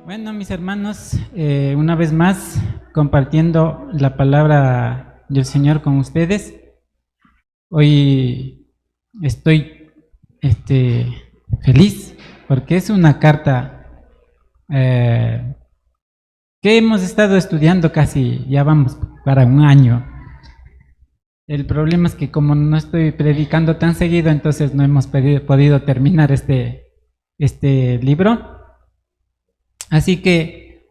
Bueno, mis hermanos, una vez más compartiendo la palabra del Señor con ustedes. Hoy estoy feliz porque es una carta que hemos estado estudiando casi, ya vamos para un año. El problema es que como no estoy predicando tan seguido, entonces no hemos podido terminar este libro. Así que,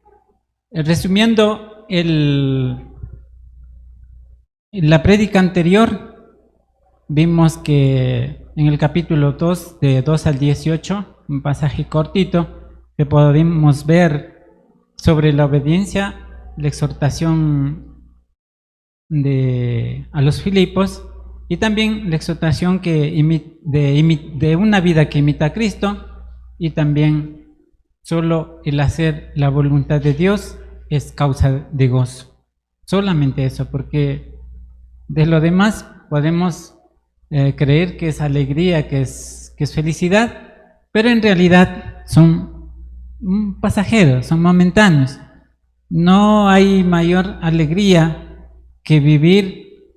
resumiendo la prédica anterior, vimos que en el capítulo 2, de 2 al 18, un pasaje cortito, que podemos ver sobre la obediencia, la exhortación a los Filipos, y también la exhortación de una vida que imita a Cristo, y también solo el hacer la voluntad de Dios es causa de gozo. Solamente eso, porque de lo demás podemos creer que es alegría, que es felicidad, pero en realidad son pasajeros, son momentáneos. No hay mayor alegría que vivir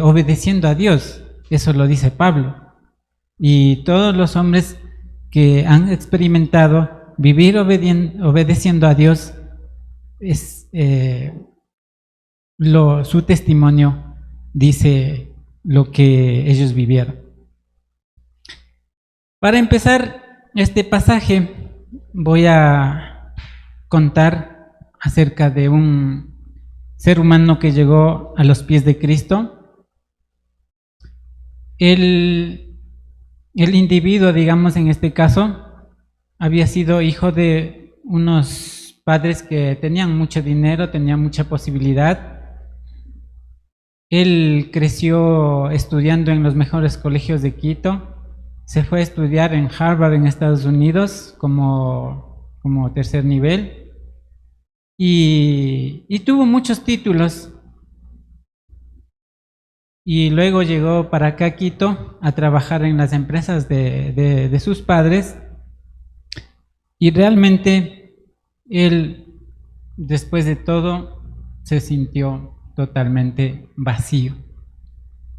obedeciendo a Dios. Eso lo dice Pablo. Y todos los hombres que han experimentado vivir obedeciendo a Dios, su testimonio dice lo que ellos vivieron. Para empezar este pasaje, voy a contar acerca de un ser humano que llegó a los pies de Cristo. El individuo, digamos en este caso, había sido hijo de unos padres que tenían mucho dinero, tenían mucha posibilidad. Él creció estudiando en los mejores colegios de Quito, se fue a estudiar en Harvard en Estados Unidos como tercer nivel y tuvo muchos títulos. Y luego llegó para acá a Quito a trabajar en las empresas de sus padres. Y realmente él, después de todo, se sintió totalmente vacío.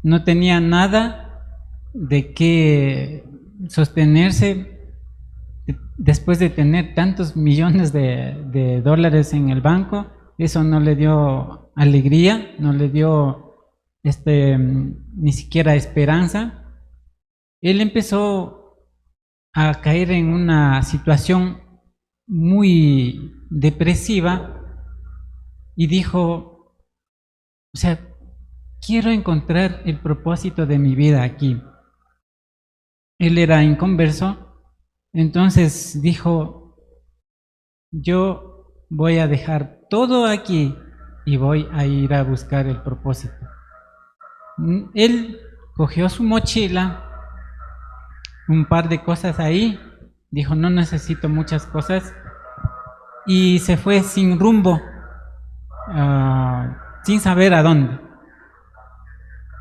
No tenía nada de qué sostenerse después de tener tantos millones de dólares en el banco. Eso no le dio alegría, no le dio ni siquiera esperanza. Él empezó a caer en una situación muy depresiva y dijo, o sea, quiero encontrar el propósito de mi vida aquí. Él era inconverso, entonces dijo, yo voy a dejar todo aquí y voy a ir a buscar el propósito. Él cogió su mochila, un par de cosas ahí, dijo no necesito muchas cosas y se fue sin rumbo, sin saber a dónde.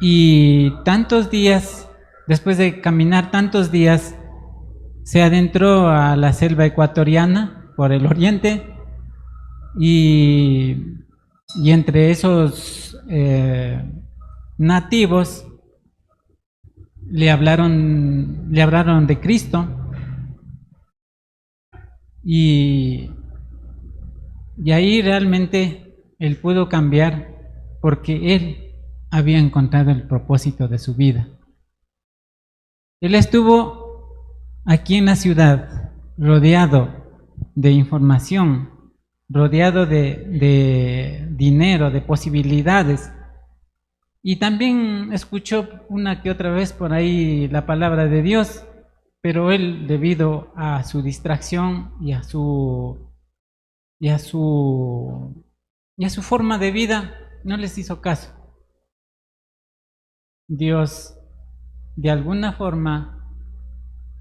Y tantos días, después de caminar tantos días, se adentró a la selva ecuatoriana por el oriente y entre esos nativos le hablaron de Cristo y ahí realmente él pudo cambiar porque él había encontrado el propósito de su vida. Él estuvo aquí en la ciudad rodeado de información, rodeado de dinero, de posibilidades. Y también escuchó una que otra vez por ahí la palabra de Dios, pero él, debido a su distracción y a su forma de vida, no les hizo caso. Dios, de alguna forma,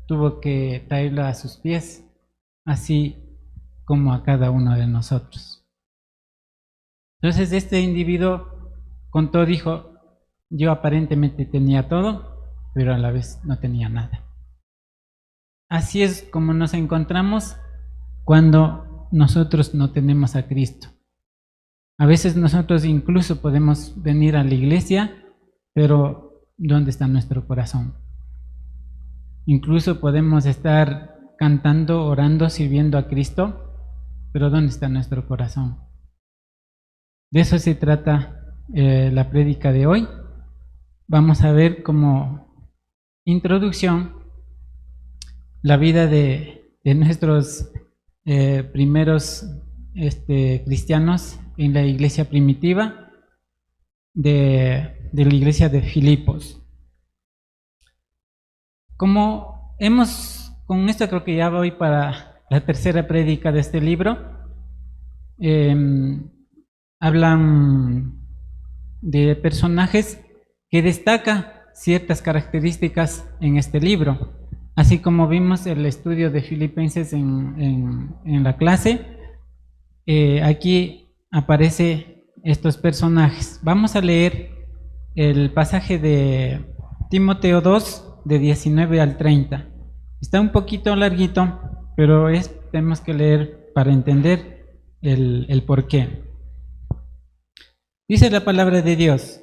tuvo que traerlo a sus pies, así como a cada uno de nosotros. Entonces este individuo contó, dijo, yo aparentemente tenía todo, pero a la vez no tenía nada. Así es como nos encontramos cuando nosotros no tenemos a Cristo. A veces nosotros incluso podemos venir a la iglesia, pero ¿dónde está nuestro corazón? Incluso podemos estar cantando, orando, sirviendo a Cristo, pero ¿dónde está nuestro corazón? De eso se trata la prédica de hoy. Vamos a ver como introducción la vida de nuestros primeros cristianos en la iglesia primitiva de la iglesia de Filipos. Como con esto creo que ya voy para la tercera prédica de este libro, hablan de personajes que destacan ciertas características en este libro. Así como vimos el estudio de Filipenses en la clase, aquí aparecen estos personajes. Vamos a leer el pasaje de Timoteo 2, de 19 al 30. Está un poquito larguito, pero tenemos que leer para entender el porqué. Dice la palabra de Dios: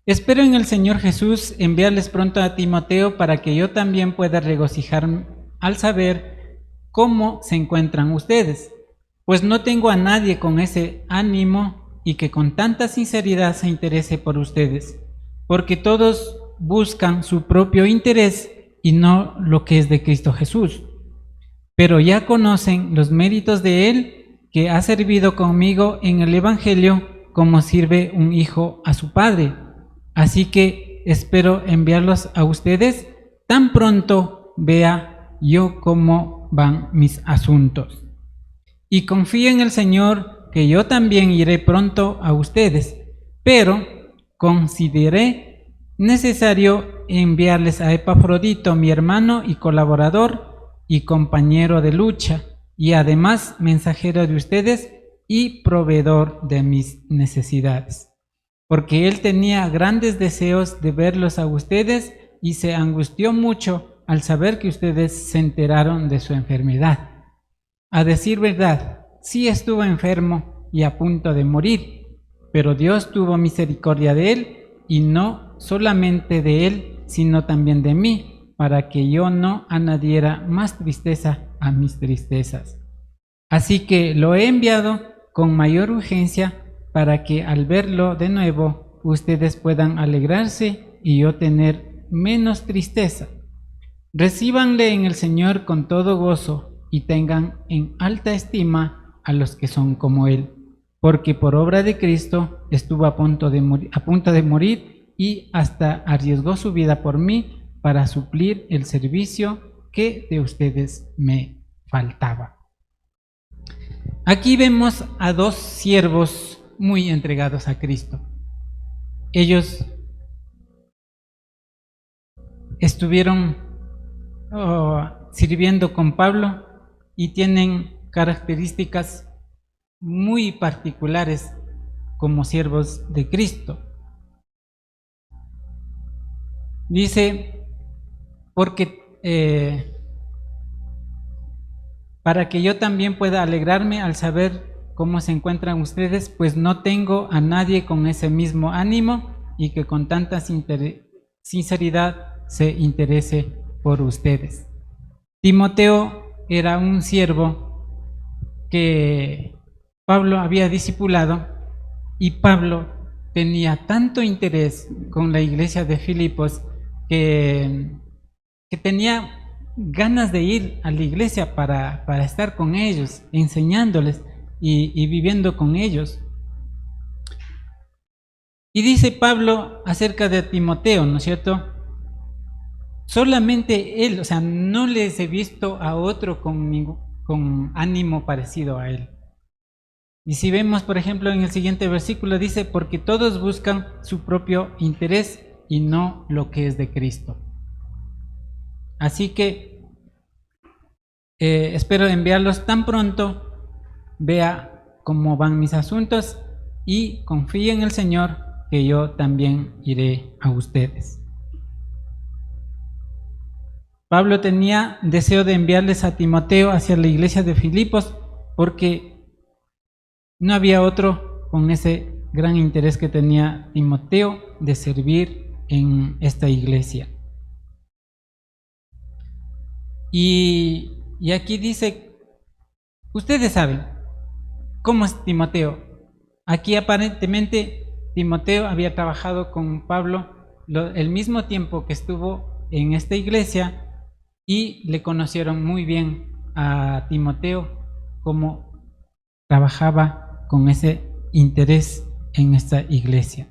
espero en el Señor Jesús enviarles pronto a Timoteo para que yo también pueda regocijarme al saber cómo se encuentran ustedes, pues no tengo a nadie con ese ánimo y que con tanta sinceridad se interese por ustedes, porque todos buscan su propio interés y no lo que es de Cristo Jesús. Pero ya conocen los méritos de Él, que ha servido conmigo en el Evangelio como sirve un hijo a su padre. Así que espero enviarlos a ustedes tan pronto vea yo cómo van mis asuntos. Y confío en el Señor que yo también iré pronto a ustedes, pero consideré necesario enviarles a Epafrodito, mi hermano y colaborador y compañero de lucha, y además mensajero de ustedes y proveedor de mis necesidades, porque él tenía grandes deseos de verlos a ustedes y se angustió mucho al saber que ustedes se enteraron de su enfermedad. A decir verdad, sí estuvo enfermo y a punto de morir, pero Dios tuvo misericordia de él, y no solamente de él, sino también de mí, para que yo no añadiera más tristeza a mis tristezas. Así que lo he enviado con mayor urgencia para que al verlo de nuevo ustedes puedan alegrarse y yo tener menos tristeza. Recíbanle en el Señor con todo gozo y tengan en alta estima a los que son como él, porque por obra de Cristo estuvo a punto de morir y hasta arriesgó su vida por mí para suplir el servicio que de ustedes me faltaba. Aquí vemos a dos siervos muy entregados a Cristo. Ellos estuvieron sirviendo con Pablo y tienen características muy particulares como siervos de Cristo. Dice, porque para que yo también pueda alegrarme al saber cómo se encuentran ustedes, pues no tengo a nadie con ese mismo ánimo y que con tanta sinceridad se interese por ustedes. Timoteo era un siervo que Pablo había discipulado, y Pablo tenía tanto interés con la iglesia de Filipos que tenía ganas de ir a la iglesia para estar con ellos, enseñándoles y viviendo con ellos. Y dice Pablo acerca de Timoteo, ¿no es cierto? Solamente él, o sea, no les he visto a otro con ánimo parecido a él. Y si vemos, por ejemplo, en el siguiente versículo dice, porque todos buscan su propio interés y no lo que es de Cristo. Así que espero enviarlos tan pronto, vea cómo van mis asuntos y confíe en el Señor que yo también iré a ustedes. Pablo tenía deseo de enviarles a Timoteo hacia la iglesia de Filipos porque no había otro con ese gran interés que tenía Timoteo de servir en esta iglesia. Y aquí dice, ustedes saben cómo es Timoteo. Aquí aparentemente Timoteo había trabajado con Pablo el mismo tiempo que estuvo en esta iglesia y le conocieron muy bien a Timoteo cómo trabajaba con ese interés en esta iglesia.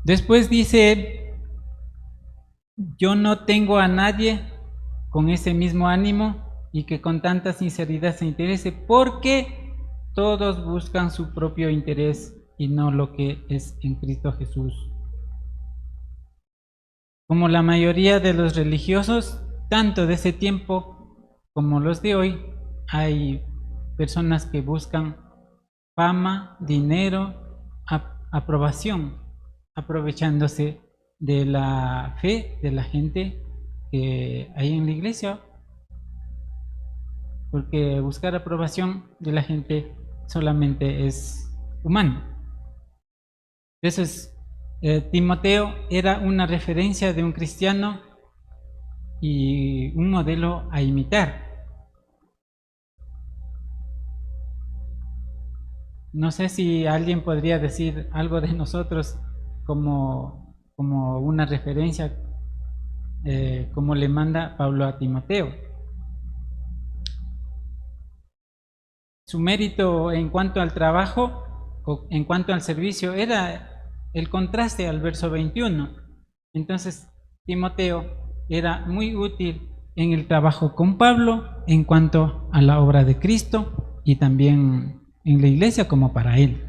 Después dice, yo no tengo a nadie con ese mismo ánimo y que con tanta sinceridad se interese, porque todos buscan su propio interés y no lo que es en Cristo Jesús. Como la mayoría de los religiosos, tanto de ese tiempo como los de hoy, hay personas que buscan fama, dinero, aprobación, aprovechándose de la fe de la gente que hay en la iglesia, porque buscar aprobación de la gente solamente es humano. Entonces, Timoteo era una referencia de un cristiano y un modelo a imitar. No sé si alguien podría decir algo de nosotros como una referencia, como le manda Pablo a Timoteo. Su mérito en cuanto al trabajo o en cuanto al servicio era el contraste al verso 21. Entonces, Timoteo era muy útil en el trabajo con Pablo en cuanto a la obra de Cristo y también en la iglesia como para él.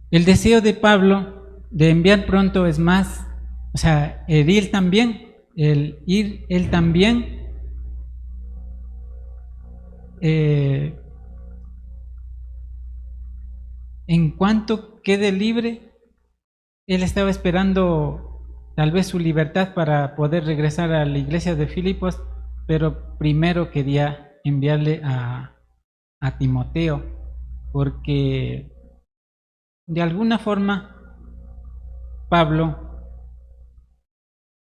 El deseo de Pablo de enviar pronto es más, o sea, el ir también, el ir él también, en cuanto quede libre, él estaba esperando tal vez su libertad para poder regresar a la iglesia de Filipos, pero primero quería enviarle a Timoteo, porque de alguna forma Pablo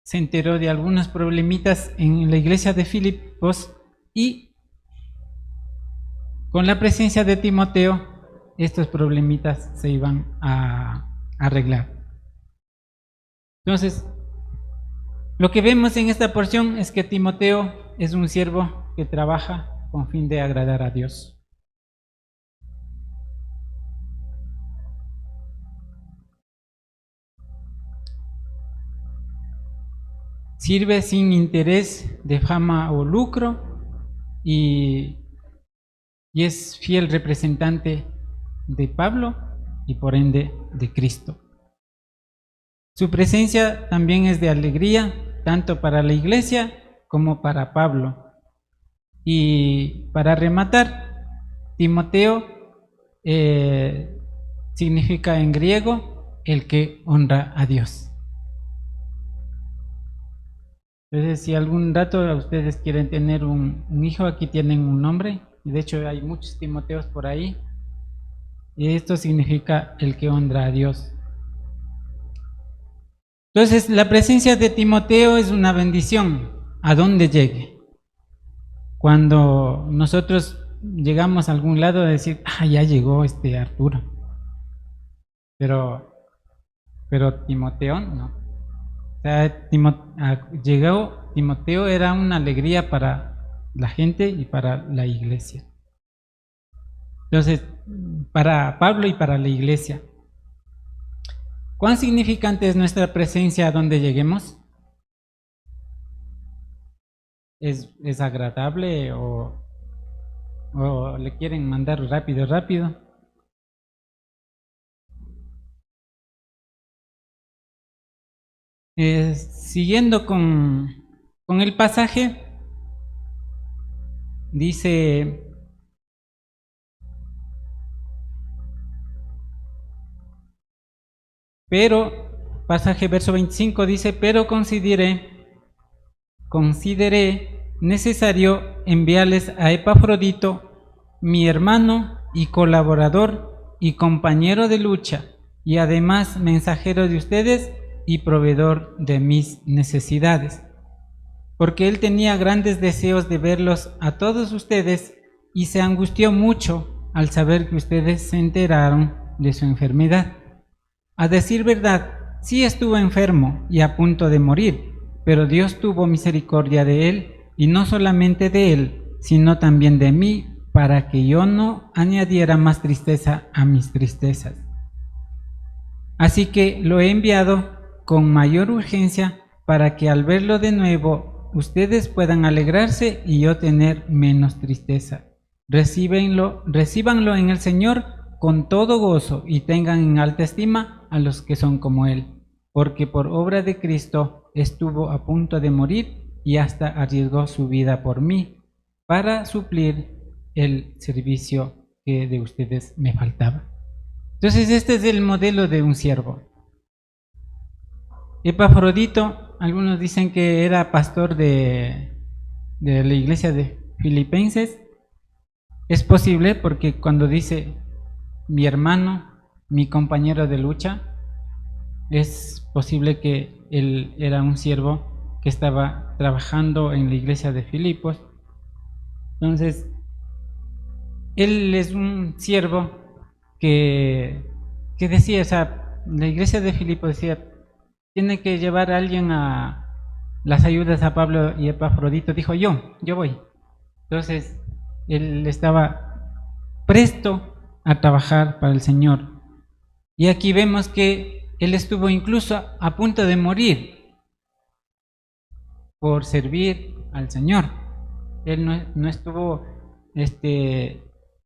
se enteró de algunos problemitas en la iglesia de Filipos y con la presencia de Timoteo estos problemitas se iban a arreglar. Entonces, lo que vemos en esta porción es que Timoteo es un siervo que trabaja con fin de agradar a Dios. Sirve sin interés de fama o lucro y es fiel representante de Pablo y por ende de Cristo. Su presencia también es de alegría, tanto para la iglesia como para Pablo. Y para rematar, Timoteo significa en griego el que honra a Dios. Entonces, si algún rato ustedes quieren tener un hijo, aquí tienen un nombre. De hecho, hay muchos Timoteos por ahí. Y esto significa el que honra a Dios. Entonces, la presencia de Timoteo es una bendición a donde llegue. Cuando nosotros llegamos a algún lado a decir, ya llegó este Arturo. Pero Timoteo no. O sea, llegó Timoteo, era una alegría para la gente y para la iglesia. Entonces, para Pablo y para la iglesia, ¿cuán significante es nuestra presencia a donde lleguemos? ¿Es agradable o le quieren mandar rápido? Siguiendo con el pasaje, dice Pero, pasaje verso 25 dice, pero consideré necesario enviarles a Epafrodito, mi hermano y colaborador y compañero de lucha, y además mensajero de ustedes y proveedor de mis necesidades, porque él tenía grandes deseos de verlos a todos ustedes y se angustió mucho al saber que ustedes se enteraron de su enfermedad. A decir verdad, sí estuvo enfermo y a punto de morir, pero Dios tuvo misericordia de él, y no solamente de él, sino también de mí, para que yo no añadiera más tristeza a mis tristezas. Así que lo he enviado con mayor urgencia para que al verlo de nuevo ustedes puedan alegrarse y yo tener menos tristeza. Recíbanlo en el Señor con todo gozo y tengan en alta estima a los que son como Él, porque por obra de Cristo estuvo a punto de morir y hasta arriesgó su vida por mí para suplir el servicio que de ustedes me faltaba. Entonces este es el modelo de un siervo. Epafrodito, algunos dicen que era pastor de la iglesia de Filipenses. Es posible porque cuando dice mi hermano, mi compañero de lucha, es posible que él era un siervo que estaba trabajando en la iglesia de Filipos. Entonces, él es un siervo que decía, o sea, la iglesia de Filipos decía, tiene que llevar a alguien a las ayudas a Pablo y Epafrodito. Dijo, yo voy. Entonces, él estaba presto a trabajar para el Señor. Y aquí vemos que él estuvo incluso a punto de morir por servir al Señor. Él no estuvo,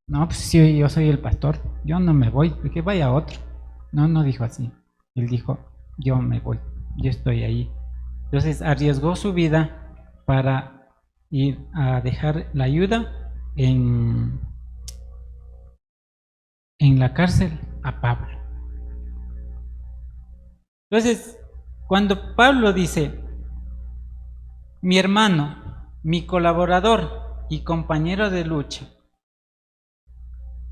no, pues sí, yo soy el pastor, yo no me voy, que vaya otro. No dijo así. Él dijo, yo me voy, yo estoy ahí. Entonces arriesgó su vida para ir a dejar la ayuda en la cárcel a Pablo. Entonces, cuando Pablo dice, mi hermano, mi colaborador y compañero de lucha,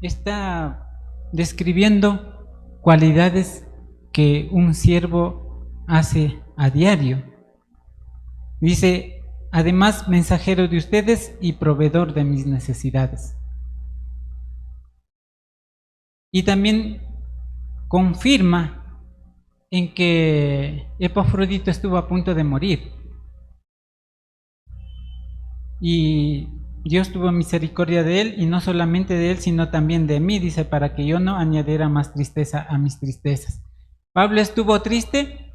está describiendo cualidades que un siervo hace a diario. Dice, además mensajero de ustedes y proveedor de mis necesidades. Y también confirma en que Epafrodito estuvo a punto de morir. Y Dios tuvo misericordia de él, y no solamente de él, sino también de mí, dice, para que yo no añadiera más tristeza a mis tristezas. ¿Pablo estuvo triste?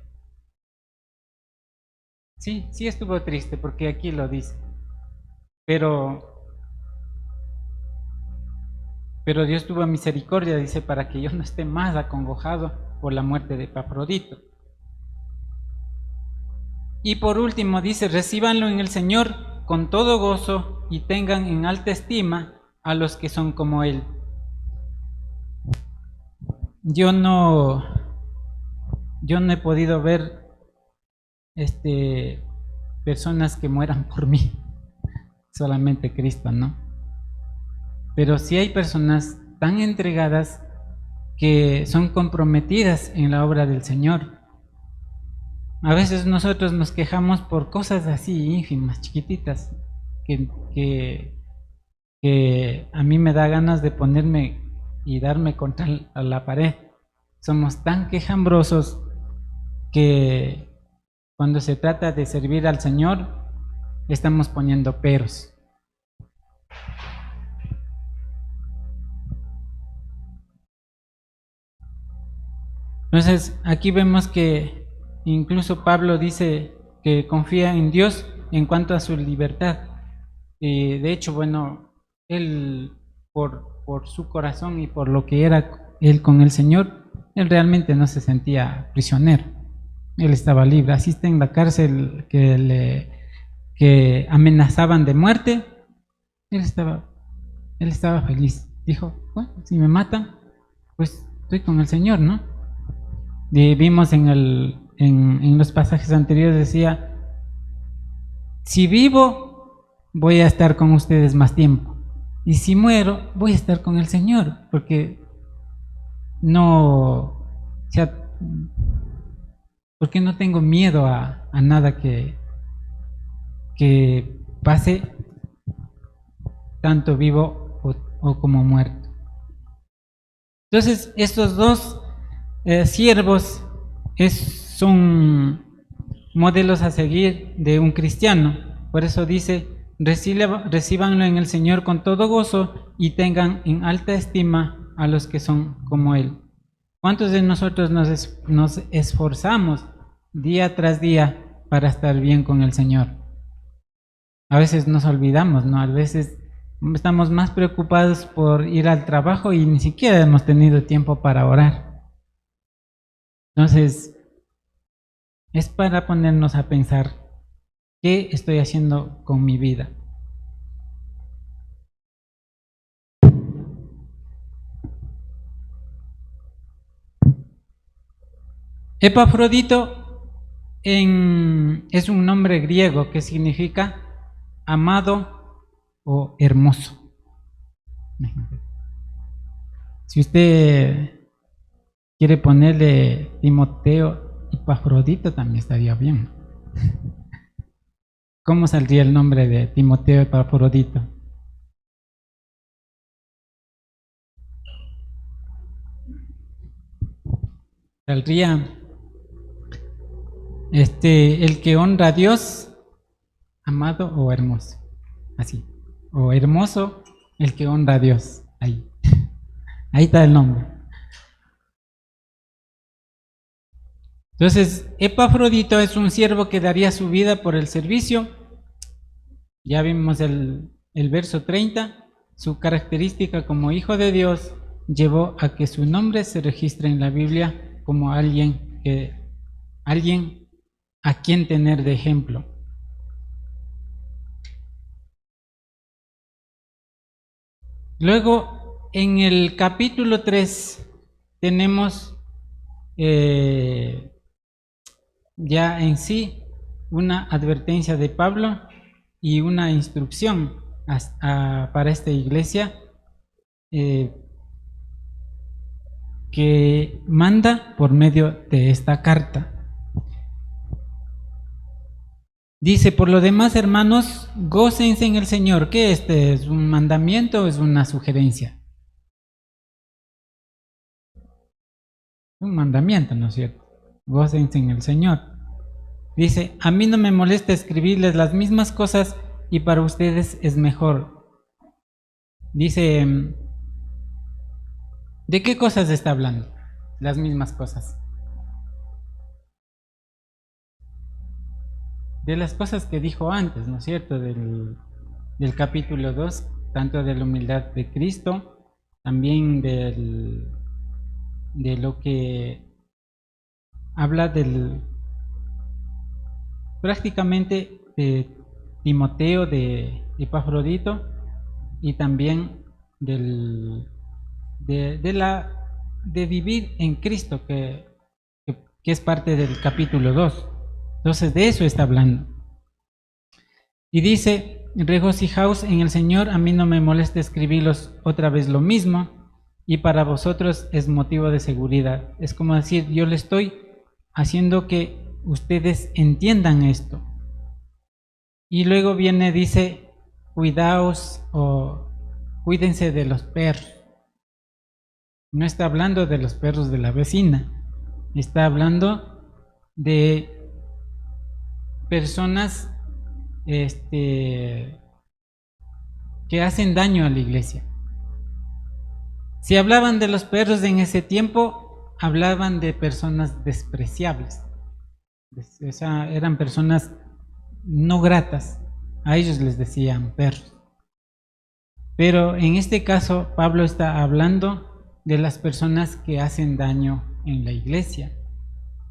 Sí estuvo triste, porque aquí lo dice. Pero Dios tuvo misericordia, dice, para que yo no esté más acongojado por la muerte de Epafrodito. Y por último dice, recíbanlo en el Señor con todo gozo y tengan en alta estima a los que son como Él. Yo no he podido ver personas que mueran por mí, solamente Cristo, ¿no? Pero sí hay personas tan entregadas que son comprometidas en la obra del Señor. A veces nosotros nos quejamos por cosas así ínfimas, chiquititas, que a mí me da ganas de ponerme y darme contra la pared. Somos tan quejambrosos que cuando se trata de servir al Señor, estamos poniendo peros. Entonces, aquí vemos que incluso Pablo dice que confía en Dios en cuanto a su libertad. De hecho, bueno, él por su corazón y por lo que era él con el Señor, él realmente no se sentía prisionero. Él estaba libre. Así está en la cárcel que amenazaban de muerte. Él estaba feliz. Dijo, bueno, si me matan, pues estoy con el Señor, ¿no? vimos en los pasajes anteriores, decía, si vivo, voy a estar con ustedes más tiempo. Y si muero, voy a estar con el Señor, porque porque no tengo miedo a nada que pase, tanto vivo o como muerto. Entonces, estos dos siervos son modelos a seguir de un cristiano. Por eso dice, recíbanlo en el Señor con todo gozo y tengan en alta estima a los que son como Él. ¿Cuántos de nosotros nos esforzamos día tras día para estar bien con el Señor? A veces nos olvidamos, ¿no? A veces estamos más preocupados por ir al trabajo y ni siquiera hemos tenido tiempo para orar. Entonces, es para ponernos a pensar, ¿qué estoy haciendo con mi vida? Epafrodito es un nombre griego que significa amado o hermoso. Si usted quiere ponerle Timoteo Epafrodito, también estaría bien. ¿Cómo saldría el nombre de Timoteo Epafrodito? Saldría el que honra a Dios, amado o hermoso. Así. O hermoso, el que honra a Dios. Ahí. Ahí está el nombre. Entonces, Epafrodito es un siervo que daría su vida por el servicio. Ya vimos el verso 30. Su característica como hijo de Dios llevó a que su nombre se registre en la Biblia como alguien a quien tener de ejemplo. Luego, en el capítulo 3 tenemos ya en sí una advertencia de Pablo y una instrucción para esta iglesia que manda por medio de esta carta. Dice, por lo demás, hermanos, gócense en el Señor. ¿Qué es un mandamiento o es una sugerencia? Un mandamiento, ¿no es cierto? Gócense en el Señor. Dice, a mí no me molesta escribirles las mismas cosas y para ustedes es mejor. Dice, ¿de qué cosas está hablando? Las mismas cosas. De las cosas que dijo antes, ¿no es cierto? Del capítulo 2, tanto de la humildad de Cristo, también de lo que habla prácticamente de Timoteo, de Epafrodito, y también de vivir en Cristo, que es parte del capítulo 2. Entonces de eso está hablando. Y dice, regocijaos en el Señor, a mí no me molesta escribirlos otra vez lo mismo, y para vosotros es motivo de seguridad. Es como decir, yo le estoy haciendo que ustedes entiendan esto. Y luego viene, dice, cuidaos o cuídense de los perros. No está hablando de los perros de la vecina, está hablando de personas que hacen daño a la iglesia. Si hablaban de los perros en ese tiempo, hablaban de personas despreciables. O sea, eran personas no gratas. A ellos les decían perros. Pero en este caso, Pablo está hablando de las personas que hacen daño en la iglesia.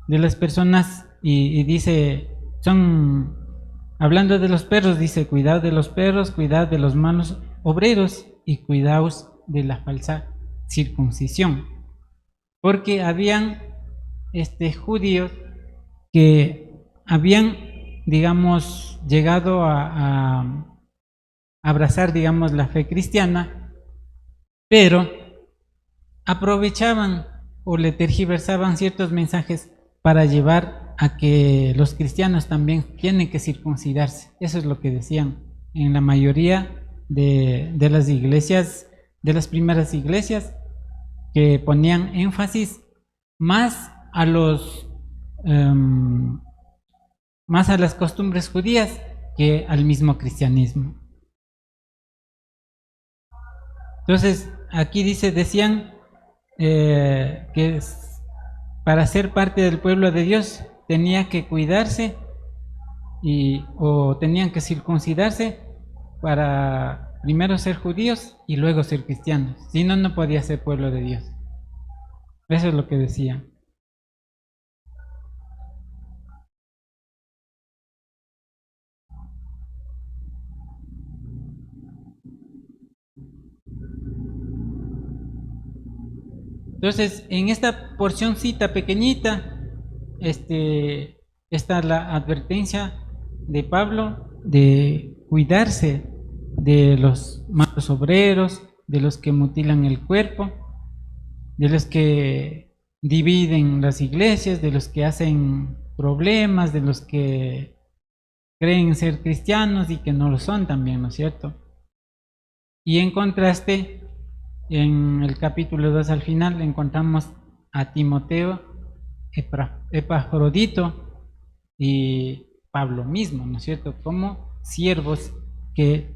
De las personas, y dice, hablando de los perros, dice, cuidado de los perros, cuidado de los malos obreros y cuidaos de la falsa circuncisión. Porque habían judíos que habían, digamos, llegado a abrazar, digamos, la fe cristiana, pero aprovechaban o le tergiversaban ciertos mensajes para llevar a que los cristianos también tienen que circuncidarse. Eso es lo que decían en la mayoría de las iglesias, de las primeras iglesias, que ponían énfasis más a los más a las costumbres judías que al mismo cristianismo. Entonces, aquí decían que para ser parte del pueblo de Dios tenía que cuidarse o tenían que circuncidarse para primero ser judíos y luego ser cristianos. Si no, no podía ser pueblo de Dios. Eso es lo que decían. Entonces, en esta porcioncita pequeñita, está la advertencia de Pablo de cuidarse de los malos obreros, de los que mutilan el cuerpo, de los que dividen las iglesias, de los que hacen problemas, de los que creen ser cristianos y que no lo son también, ¿no es cierto? Y en contraste, en el capítulo 2 al final encontramos a Timoteo, Epafrodito y Pablo mismo, ¿no es cierto? Como siervos que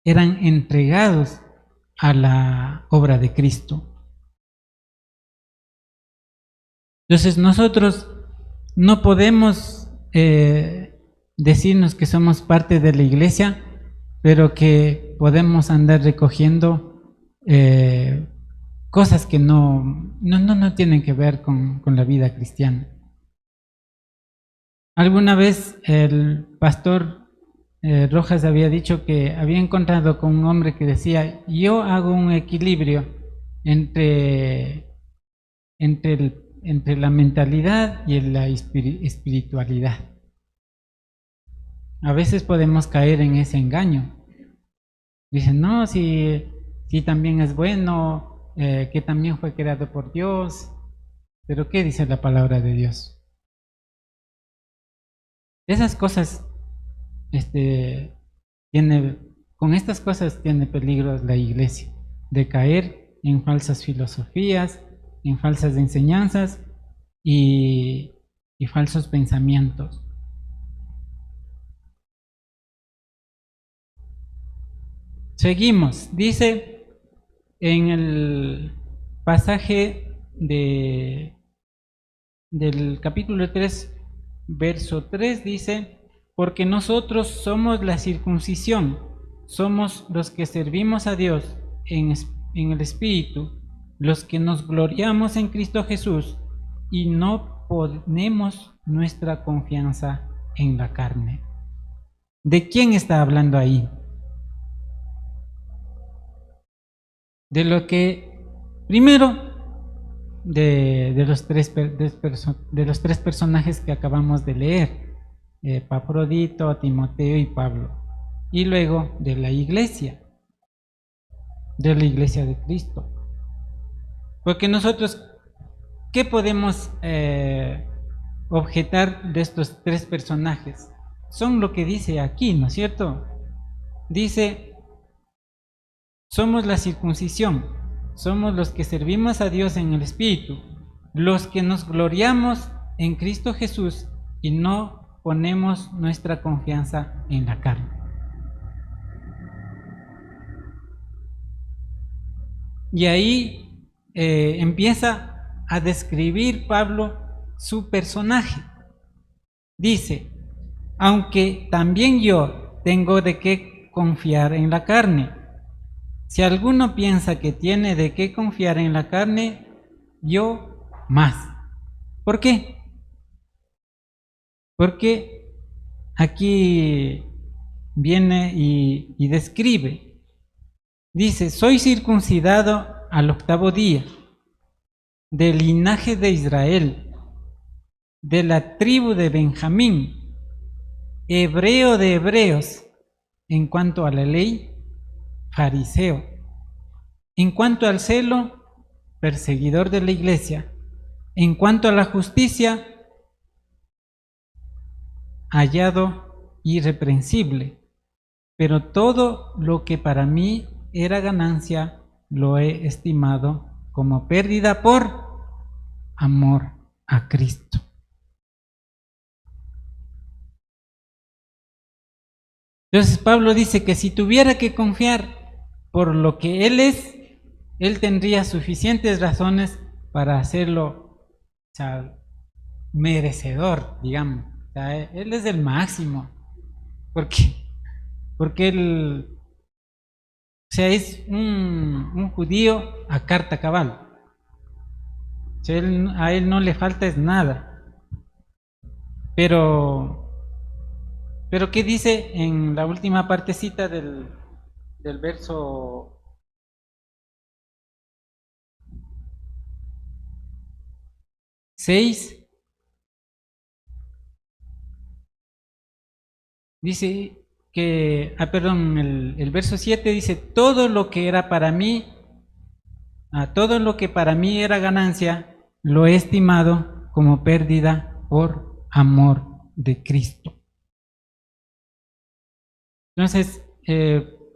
eran entregados a la obra de Cristo. Entonces nosotros no podemos decirnos que somos parte de la iglesia, pero que podemos andar recogiendo cosas que no tienen que ver con la vida cristiana. Alguna vez el pastor Rojas había dicho que había encontrado con un hombre que decía: yo hago un equilibrio entre la mentalidad y la espiritualidad. A veces podemos caer en ese engaño. Dicen, no, si también es bueno, que también fue creado por Dios. Pero ¿qué dice la palabra de Dios? Esas cosas, con estas cosas tiene peligro la iglesia, de caer en falsas filosofías, en falsas enseñanzas y falsos pensamientos. Seguimos, dice en el pasaje del capítulo 3, verso 3, dice: porque nosotros somos la circuncisión, somos los que servimos a Dios en el Espíritu, los que nos gloriamos en Cristo Jesús y no ponemos nuestra confianza en la carne. ¿De quién está hablando ahí? De lo que, primero, de los tres personajes que acabamos de leer, Epafrodito, Timoteo y Pablo, y luego de la iglesia de Cristo. Porque nosotros, ¿qué podemos objetar de estos tres personajes? Son lo que dice aquí, ¿no es cierto? Dice: somos la circuncisión, somos los que servimos a Dios en el Espíritu, los que nos gloriamos en Cristo Jesús y no ponemos nuestra confianza en la carne. Y ahí empieza a describir Pablo su personaje. Dice: aunque también yo tengo de qué confiar en la carne. Si alguno piensa que tiene de qué confiar en la carne, yo más. ¿Por qué? Porque aquí viene y describe. Dice: soy circuncidado al 8º día. del linaje de Israel, de la tribu de Benjamín, hebreo de hebreos, en cuanto a la ley, fariseo, en cuanto al celo, perseguidor de la iglesia, en cuanto a la justicia, hallado irreprensible, pero todo lo que para mí era ganancia, lo he estimado como pérdida por amor a Cristo. Entonces Pablo dice que si tuviera que confiar por lo que Él es, Él tendría suficientes razones para hacerlo, o sea, merecedor, digamos. O sea, Él es el máximo, porque Él, o sea, es un judío a carta cabal. O sea, a Él no le falta es nada. Pero ¿qué dice en la última partecita del verso 6? Dice que, perdón, el verso 7 dice, todo lo que era para mí, todo lo que para mí era ganancia, lo he estimado como pérdida por amor de Cristo. Entonces,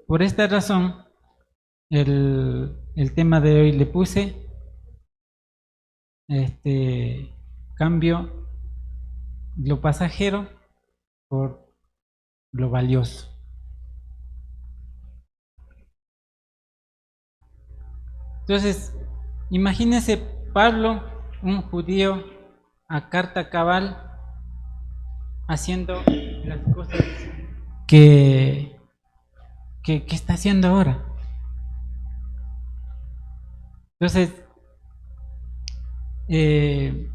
por esta razón, el tema de hoy le puse, cambio lo pasajero por lo valioso. Entonces, imagínese Pablo, un judío a carta cabal, haciendo las cosas que está haciendo ahora. Entonces, en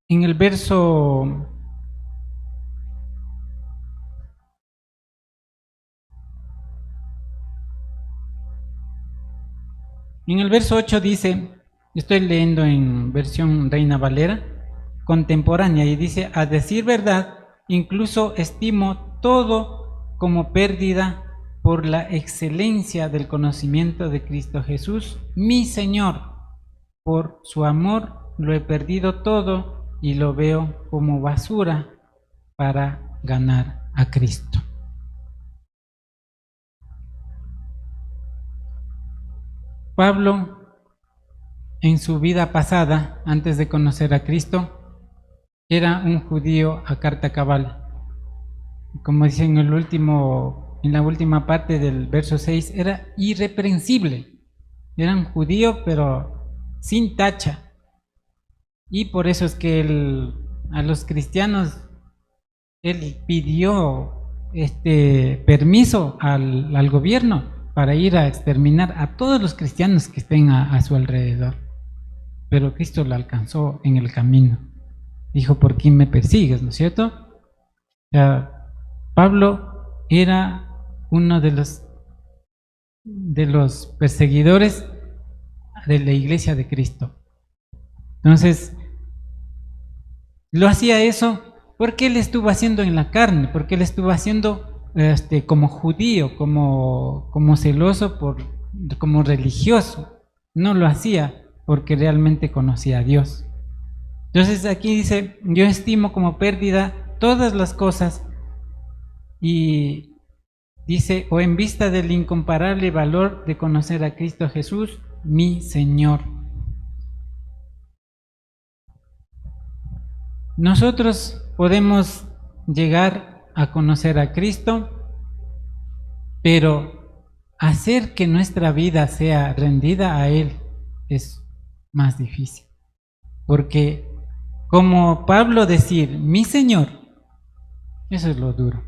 el verso En el verso 8 dice, estoy leyendo en versión Reina Valera, contemporánea, y dice, a decir verdad, incluso estimo todo como pérdida por la excelencia del conocimiento de Cristo Jesús, mi Señor. Por su amor lo he perdido todo y lo veo como basura para ganar a Cristo. Pablo, en su vida pasada, antes de conocer a Cristo, era un judío a carta cabal. Como dice en la última parte del verso 6, era irreprensible. Era un judío, pero sin tacha. Y por eso es que a los cristianos, él pidió permiso al gobierno para ir a exterminar a todos los cristianos que estén a su alrededor. Pero Cristo lo alcanzó en el camino. Dijo, ¿por quién me persigues? ¿No es cierto? O sea, Pablo era uno de los perseguidores de la iglesia de Cristo. Entonces, lo hacía eso porque él estuvo haciendo en la carne, porque él estuvo haciendo como judío, como celoso, como religioso. No lo hacía porque realmente conocía a Dios. Entonces aquí dice, yo estimo como pérdida todas las cosas, y dice, o en vista del incomparable valor de conocer a Cristo Jesús, mi Señor. Nosotros podemos llegar a conocer a Cristo, pero hacer que nuestra vida sea rendida a Él es más difícil. Porque como Pablo decir, mi Señor, eso es lo duro.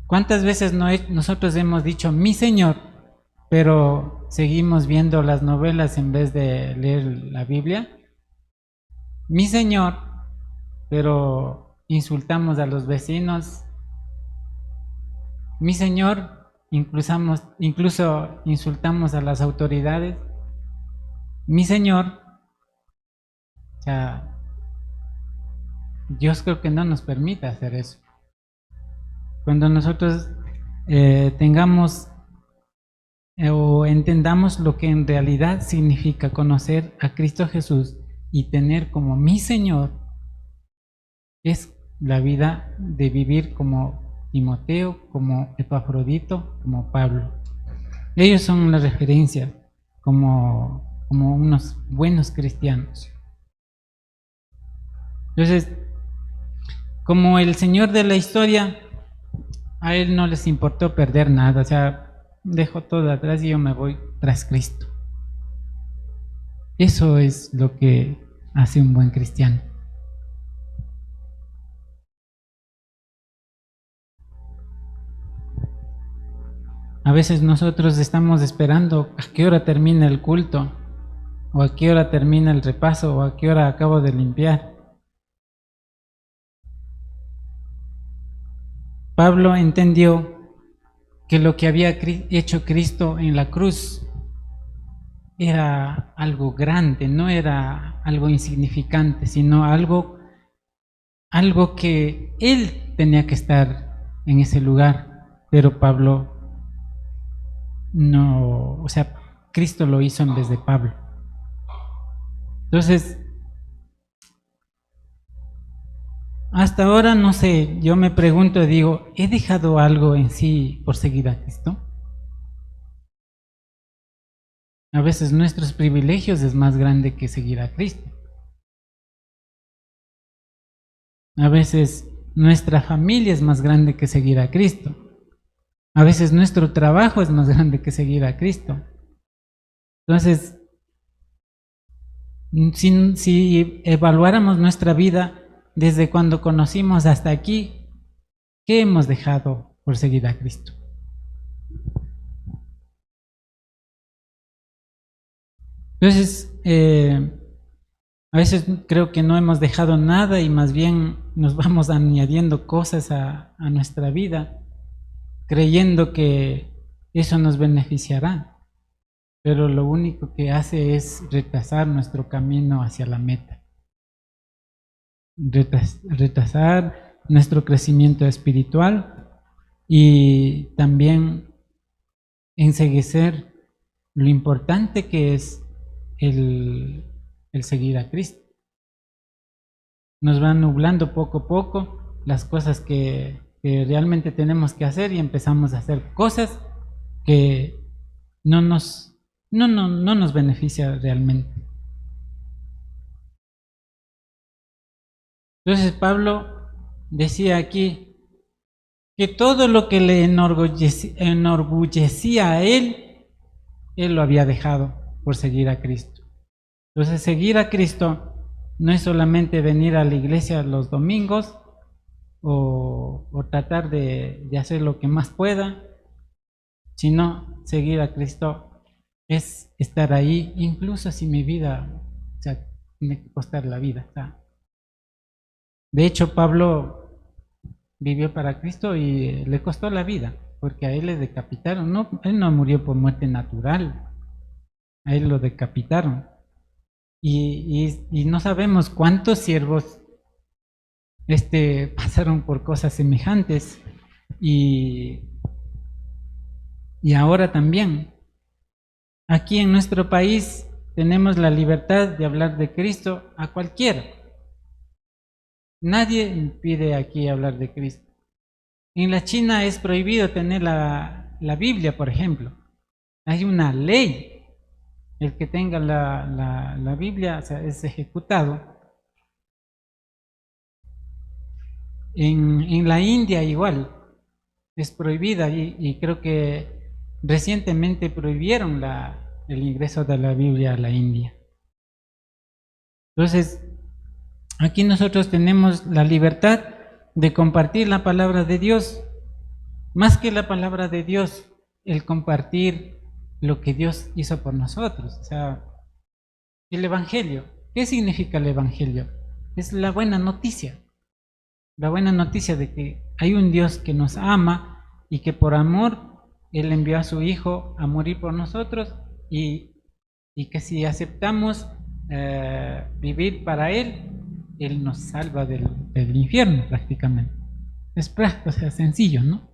¿Cuántas veces nosotros hemos dicho mi Señor, pero seguimos viendo las novelas en vez de leer la Biblia? Mi Señor, pero insultamos a los vecinos. Mi Señor, incluso insultamos a las autoridades. Mi Señor, o sea, Dios creo que no nos permite hacer eso. Cuando nosotros tengamos o entendamos lo que en realidad significa conocer a Cristo Jesús y tener como mi Señor, es la vida de vivir como Timoteo, como Epafrodito, como Pablo. Ellos son la referencia como unos buenos cristianos. Entonces, como el Señor de la historia, a Él no les importó perder nada, o sea, dejo todo atrás y yo me voy tras Cristo. Eso es lo que hace un buen cristiano. A veces nosotros estamos esperando a qué hora termina el culto, o a qué hora termina el repaso, o a qué hora acabo de limpiar. Pablo entendió que lo que había hecho Cristo en la cruz era algo grande, no era algo insignificante, sino algo que él tenía que estar en ese lugar, pero Pablo no, o sea, Cristo lo hizo en vez de Pablo. Entonces, hasta ahora no sé, yo me pregunto, digo, ¿he dejado algo en sí por seguir a Cristo? A veces nuestros privilegios es más grande que seguir a Cristo. A veces nuestra familia es más grande que seguir a Cristo. A veces nuestro trabajo es más grande que seguir a Cristo. Entonces, si evaluáramos nuestra vida desde cuando conocimos hasta aquí, ¿qué hemos dejado por seguir a Cristo? Entonces, a veces creo que no hemos dejado nada y más bien nos vamos añadiendo cosas a nuestra vida, creyendo que eso nos beneficiará, pero lo único que hace es retrasar nuestro camino hacia la meta, retrasar nuestro crecimiento espiritual y también enceguecer lo importante que es el seguir a Cristo. Nos van nublando poco a poco las cosas que realmente tenemos que hacer y empezamos a hacer cosas que no nos beneficia realmente. Entonces Pablo decía aquí que todo lo que le enorgullecía a él lo había dejado por seguir a Cristo. Entonces seguir a Cristo no es solamente venir a la iglesia los domingos o tratar de hacer lo que más pueda, sino seguir a Cristo es estar ahí, incluso si mi vida, o sea, tiene que costar la vida. O sea, de hecho, Pablo vivió para Cristo y le costó la vida, porque a él le decapitaron. No, él no murió por muerte natural, a él lo decapitaron. Y no sabemos cuántos siervos pasaron por cosas semejantes y ahora también. Aquí en nuestro país tenemos la libertad de hablar de Cristo a cualquiera. Nadie impide aquí hablar de Cristo. En la China es prohibido tener la Biblia, por ejemplo. Hay una ley. El que tenga la Biblia, o sea, es ejecutado. En la India igual es prohibida y creo que recientemente prohibieron el ingreso de la Biblia a la India. Entonces, aquí nosotros tenemos la libertad de compartir la palabra de Dios, más que la palabra de Dios, el compartir lo que Dios hizo por nosotros. O sea, el Evangelio. ¿Qué significa el Evangelio? Es la buena noticia. La buena noticia de que hay un Dios que nos ama y que por amor Él envió a su Hijo a morir por nosotros y que si aceptamos vivir para Él, Él nos salva del infierno prácticamente. O sea, sencillo, ¿no?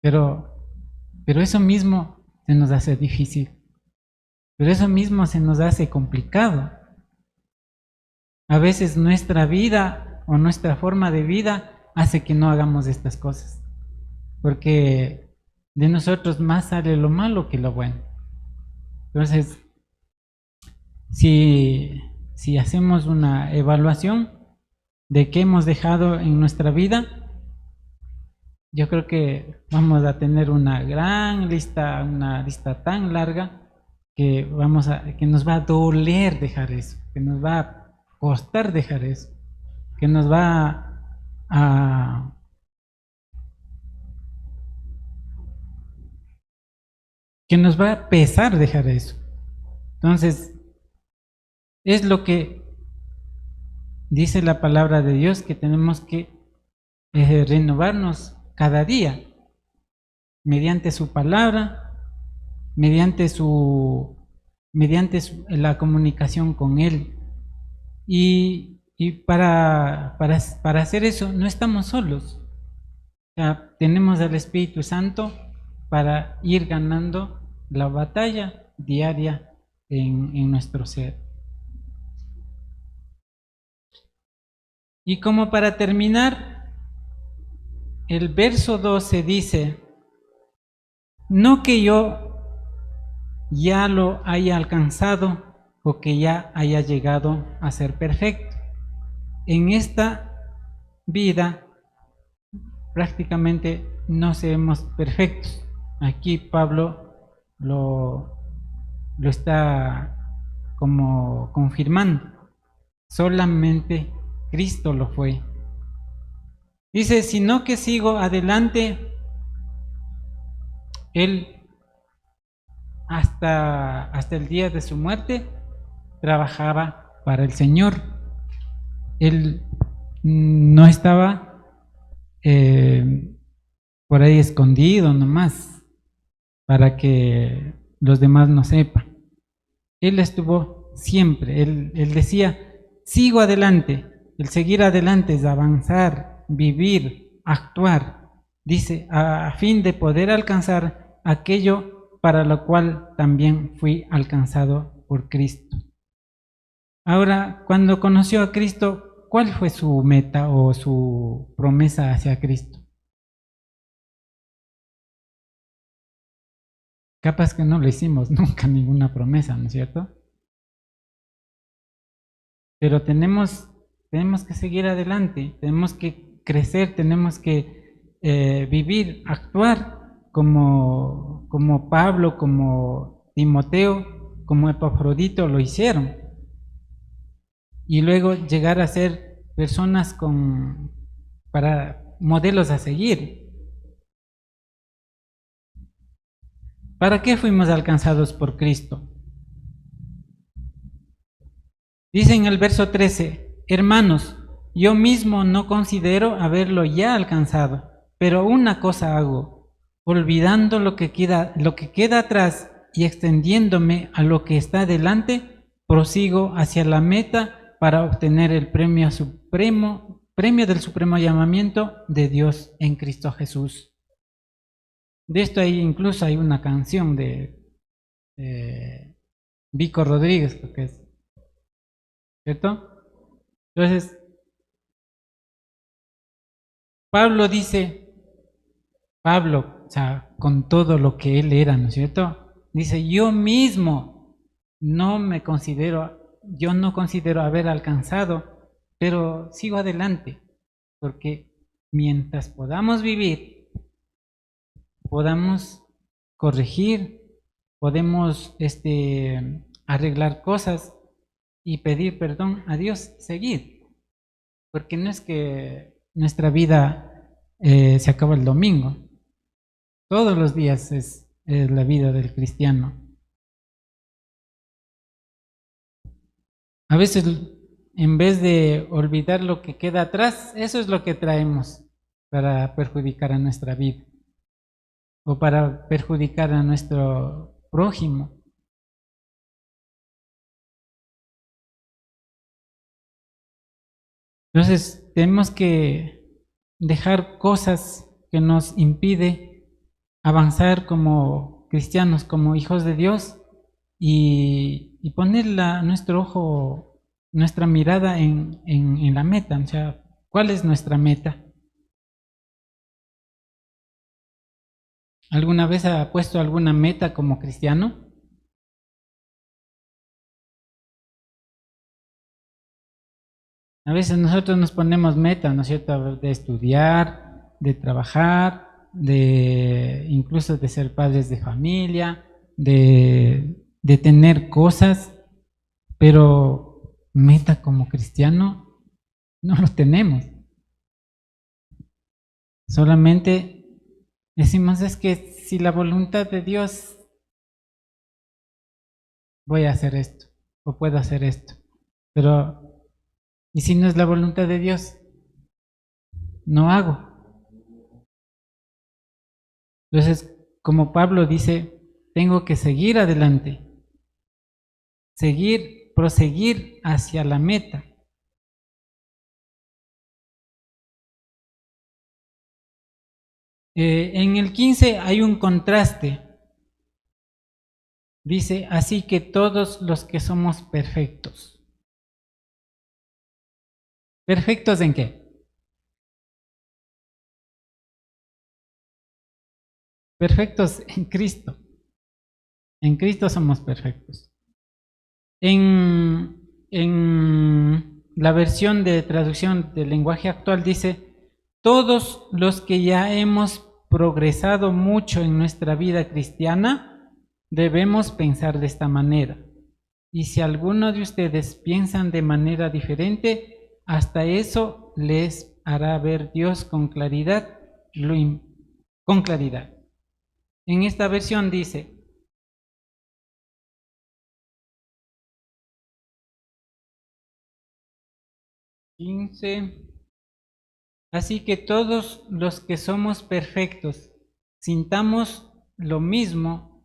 Pero eso mismo se nos hace difícil, pero eso mismo se nos hace complicado. A veces nuestra vida o nuestra forma de vida hace que no hagamos estas cosas, porque de nosotros más sale lo malo que lo bueno. Entonces, si hacemos una evaluación de qué hemos dejado en nuestra vida, yo creo que vamos a tener una lista tan larga que que nos va a doler dejar eso, que nos va a costar dejar eso, que nos va a que nos va a pesar dejar eso. Entonces, es lo que dice la palabra de Dios, que tenemos que renovarnos cada día mediante su palabra, mediante la comunicación con Él. Y para hacer eso no estamos solos. O sea, tenemos al Espíritu Santo para ir ganando la batalla diaria en nuestro ser. Y como para terminar, el verso 12 dice: no que yo ya lo haya alcanzado o que ya haya llegado a ser perfecto. En esta vida prácticamente no seremos perfectos. Aquí Pablo lo está como confirmando. Solamente Cristo lo fue. Dice, sino que sigo adelante. Él hasta el día de su muerte trabajaba para el Señor. Él no estaba por ahí escondido nomás para que los demás no sepan. Él estuvo siempre, él decía, sigo adelante. El seguir adelante es avanzar, vivir, actuar. Dice, a fin de poder alcanzar aquello para lo cual también fui alcanzado por Cristo. Ahora, cuando conoció a Cristo, ¿cuál fue su meta o su promesa hacia Cristo? Capaz que no le hicimos nunca ninguna promesa, ¿no es cierto? Pero tenemos que seguir adelante, tenemos que crecer, tenemos que vivir, actuar como Pablo, como Timoteo, como Epafrodito lo hicieron. Y luego llegar a ser personas para modelos a seguir. ¿Para qué fuimos alcanzados por Cristo? Dice en el verso 13, hermanos, yo mismo no considero haberlo ya alcanzado, pero una cosa hago, olvidando lo que queda atrás y extendiéndome a lo que está delante, prosigo hacia la meta para obtener el premio del supremo llamamiento de Dios en Cristo Jesús. De esto incluso hay una canción de Vico Rodríguez, creo que es, ¿cierto? Entonces, Pablo, o sea, con todo lo que él era, ¿no es cierto? Dice, yo mismo yo no considero haber alcanzado, pero sigo adelante, porque mientras podamos vivir, podamos corregir, podemos arreglar cosas y pedir perdón a Dios, seguir, porque no es que nuestra vida se acaba el domingo, todos los días es la vida del cristiano. A veces, en vez de olvidar lo que queda atrás, eso es lo que traemos para perjudicar a nuestra vida. o para perjudicar a nuestro prójimo. Entonces, tenemos que dejar cosas que nos impide avanzar como cristianos, como hijos de Dios, y poner nuestro ojo, nuestra mirada en la meta. O sea, ¿cuál es nuestra meta? ¿Alguna vez ha puesto alguna meta como cristiano? A veces nosotros nos ponemos metas, ¿no es cierto?, de estudiar, de trabajar, de incluso de ser padres de familia, de tener cosas, pero meta como cristiano no lo tenemos. Solamente decimos es que si la voluntad de Dios, voy a hacer esto o puedo hacer esto, pero ¿y si no es la voluntad de Dios? No hago. Entonces, como Pablo dice, tengo que seguir adelante, seguir, proseguir hacia la meta. En el 15 hay un contraste. Dice, así que todos los que somos perfectos. ¿Perfectos en qué? Perfectos en Cristo. En Cristo somos perfectos. En la versión de traducción del lenguaje actual dice, todos los que ya hemos progresado mucho en nuestra vida cristiana, debemos pensar de esta manera. Y si alguno de ustedes piensan de manera diferente, hasta eso les hará ver Dios con claridad, con claridad. En esta versión dice, 15. Así que todos los que somos perfectos, sintamos lo mismo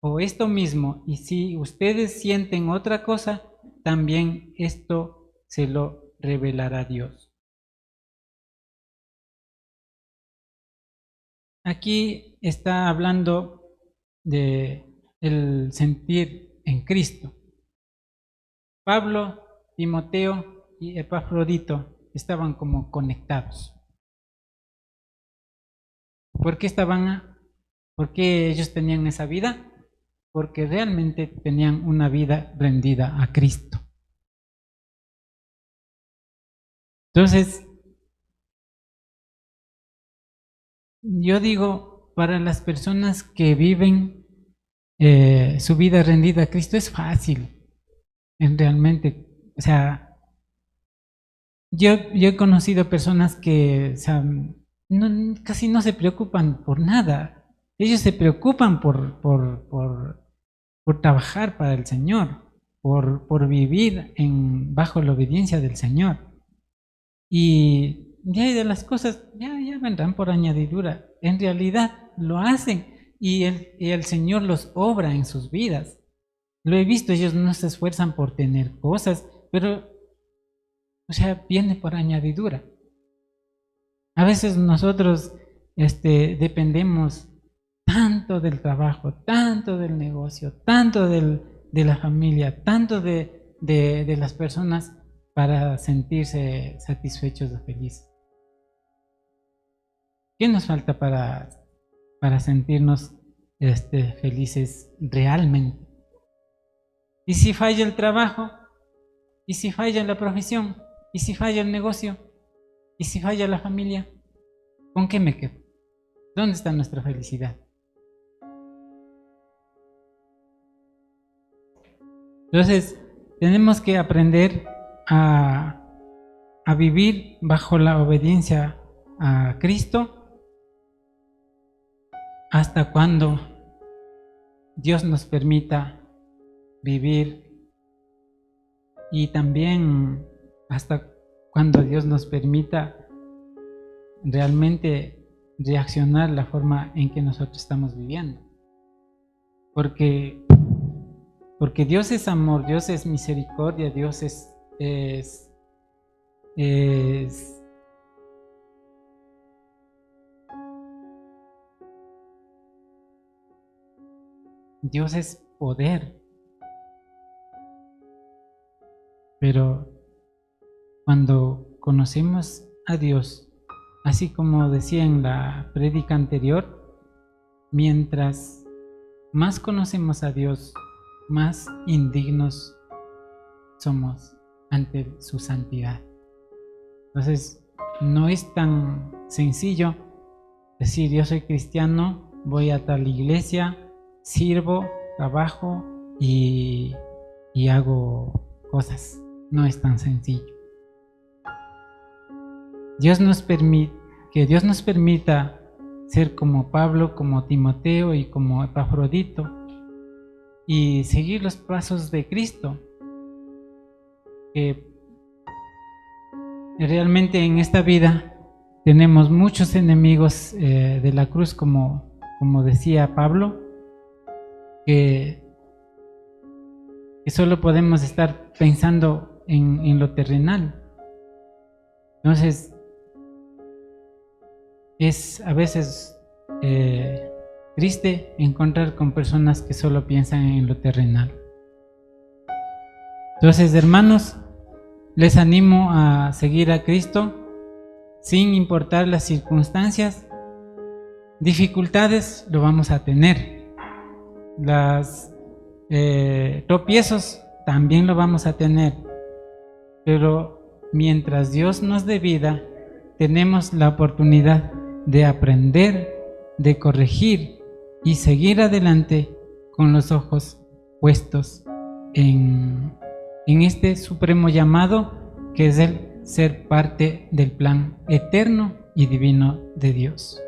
o esto mismo, y si ustedes sienten otra cosa, también esto se lo revelará Dios. Aquí está hablando de el sentir en Cristo. Pablo, Timoteo y Epafrodito estaban como conectados. ¿Por qué por qué ellos tenían esa vida? Porque realmente tenían una vida rendida a Cristo. Entonces, yo digo, para las personas que viven su vida rendida a Cristo es fácil, realmente. O sea, yo he conocido personas que, o sea, casi no se preocupan por nada. Ellos se preocupan por trabajar para el Señor, por vivir bajo la obediencia del Señor. Y de ahí de las cosas ya vendrán por añadidura. En realidad lo hacen y el Señor los obra en sus vidas. Lo he visto, ellos no se esfuerzan por tener cosas, pero, o sea, viene por añadidura. A veces nosotros dependemos tanto del trabajo, tanto del negocio, tanto de la familia, tanto de las personas para sentirse satisfechos o felices. ¿Qué nos falta para sentirnos felices realmente? ¿Y si falla el trabajo? ¿Y si falla la profesión? ¿Y si falla el negocio? ¿Y si falla la familia? ¿Con qué me quedo? ¿Dónde está nuestra felicidad? Entonces, tenemos que aprender a vivir bajo la obediencia a Cristo hasta cuando Dios nos permita vivir, y también hasta cuando Dios nos permita realmente reaccionar la forma en que nosotros estamos viviendo. Porque Dios es amor, Dios es misericordia, Dios Dios es poder. Pero cuando conocemos a Dios, así como decía en la prédica anterior, mientras más conocemos a Dios, más indignos somos ante su santidad. Entonces, no es tan sencillo decir yo soy cristiano, voy a tal iglesia, sirvo, trabajo y hago cosas. No es tan sencillo. Que Dios nos permita ser como Pablo, como Timoteo y como Epafrodito y seguir los pasos de Cristo. Que realmente en esta vida tenemos muchos enemigos de la cruz, como decía Pablo, que solo podemos estar pensando en lo terrenal. Entonces, es a veces triste encontrar con personas que solo piensan en lo terrenal. Entonces, hermanos, les animo a seguir a Cristo sin importar las circunstancias. Dificultades lo vamos a tener. Las tropiezos también lo vamos a tener. Pero mientras Dios nos dé vida, tenemos la oportunidad de aprender, de corregir y seguir adelante con los ojos puestos en este supremo llamado que es el ser parte del plan eterno y divino de Dios.